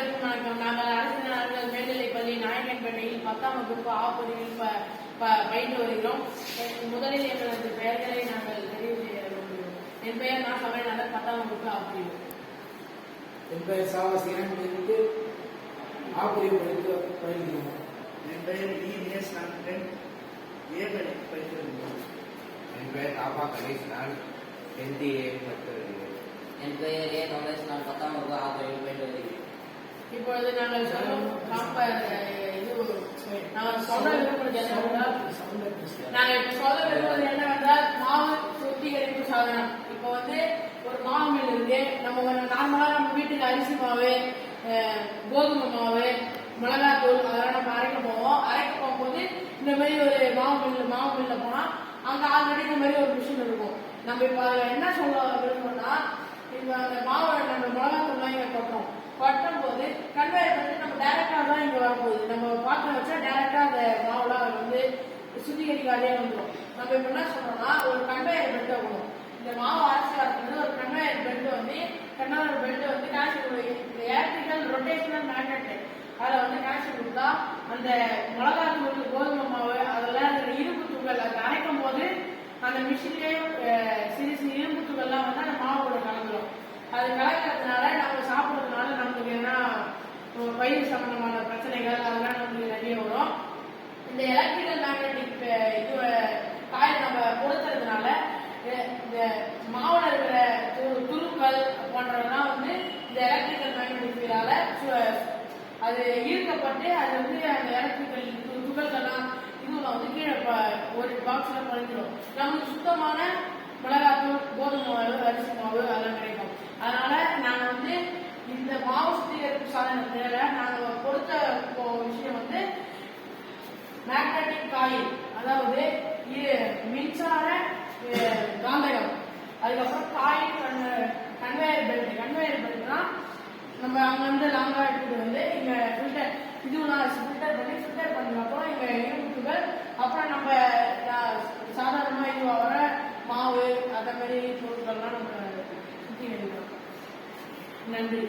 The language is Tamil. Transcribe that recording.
அனைவருக்கும் வணக்கம். நாங்கள் அரசு நாங்கள் மேல்நிலைப்பள்ளி நாயக்கன்பேட்டையில் 10ஆம் வகுப்பு ஆப்பிரிவில் பயின்று வருகிறோம். முதலில் எங்களது பெயர்களை நாங்கள் தெரிவு செய்ய விரும்புகிறோம். என் பெயர் நான் சமையலாளர் 10ஆம் வகுப்பு ஆப்பிரிவு. என் பெயர் சாவசீரன் ஆப்பிரிவு படித்து பயில்கிறோம். என் பெயர் இஎஸ் நான் ஏ படித்து வருகிறோம். என் பெயர் தாபா கணேஷ் நான் 10th A படித்து வருகிறேன். என் பெயர் ஏ நோலேஷ் நான் 10ஆம் வகுப்பு ஆப்பிரிவில் பயின்று வருகிறேன். இப்பொழுது நாங்கள் சொல்லும் நாங்கள் சொல்ல விரும்புவது என்னவென்றால் மாவு சுத்திகரிப்பு சாதனம். இப்போ ஒரு மாவு மில் இருக்கு. நம்ம நார்மலா நம்ம வீட்டுக்கு அரிசி மாவு, கோதுமை மாவு, மிளகாத்தூள் அதெல்லாம் நம்ம அரைக்க போகும்போது இந்த மாதிரி ஒரு மாவு மில்ல போனா அங்க ஆல்ரெடி இந்த மாதிரி ஒரு மிஷின் இருக்கும். நம்ம இப்ப என்ன சொல்ல விரும்புறோம்னா, இப்ப அந்த மாவை நம்ம மிளகாத்தூள்லாம் இங்க கொட்டும் போது கன்வேயர் பண்ணி நம்ம டைரக்டா தான் இங்க வரப்போகுது. நம்ம பாத்திரம் வச்சா டைரக்டா அந்த மாவுலாம் சுத்திகரிக்காதே வந்துடும். நம்ம இப்ப என்ன சொல்றோம்னா, ஒரு கன்வேயர் பெல்ட் வைக்கணும். இந்த மாவு அரைச்சி வரது ஒரு கன்வேயர் பெல்ட் காய்ச்சல் எலக்ட்ரிக்கல் ரொட்டேஷனல் மேக்னெட் அதில் காய்ச்சல் கொடுத்தா அந்த மிளகாத்தூள், கோதுமை மாவு அதெல்லாம் இரும்பு தூள் அதை அரைக்கும் போது அந்த மிஷின்லேயே சிறு சிறு இரும்பு தூள்லாம் அந்த மாவோட கலந்துடும். அது கலக்கிறதுனால நம்ம சாப்பிட்றதுனால நமக்கு என்ன வயிறு சம்பந்தமான பிரச்சனைகள் அதெல்லாம் நமக்கு நிறைய வரும். இந்த எலக்ட்ரிக்கல் மேக்னெட்டிக் காயில் நம்ம பொருத்துறதுனால இந்த மாவுல இருக்கிற துருக்கள் போன்றதெல்லாம் இந்த எலக்ட்ரிக்கல் மேக்னெட்டிக் ஃபீல்டால அது ஈர்க்கப்பட்டு அது அந்த எலக்ட்ரிக்கல் துகள்கள்லாம் இதுல கீழே ஒரு பாக்ஸ்ல பறிஞ்சிடும். நமக்கு சுத்தமான மிளகாத்தூள், கோதுமை மாவு, அரிசி மாவு அதெல்லாம் கிடைக்கும். அதனால நாங்க இந்த மாவு சுத்திகரிப்பு சாதனத்தில நாங்க பொறுத்த விஷயம் மேக்னெட்டிக் காயில், அதாவது மின்சார காந்தகம், அதுக்கப்புறம் காயில் கன்வேயர் பெல்ட்னா நம்ம அங்க லாங்கா எடுத்துட்டு இங்க ஃபில்டர் ஃபில்டர் பண்ணதுக்கப்புறம் இங்க இரும்புகள், அப்புறம் நம்ம சாதாரணமா வர மாவு அந்த மாதிரி பொருட்கள்லாம் நம்ம சுத்தி எடுக்கிறோம். நன்றி.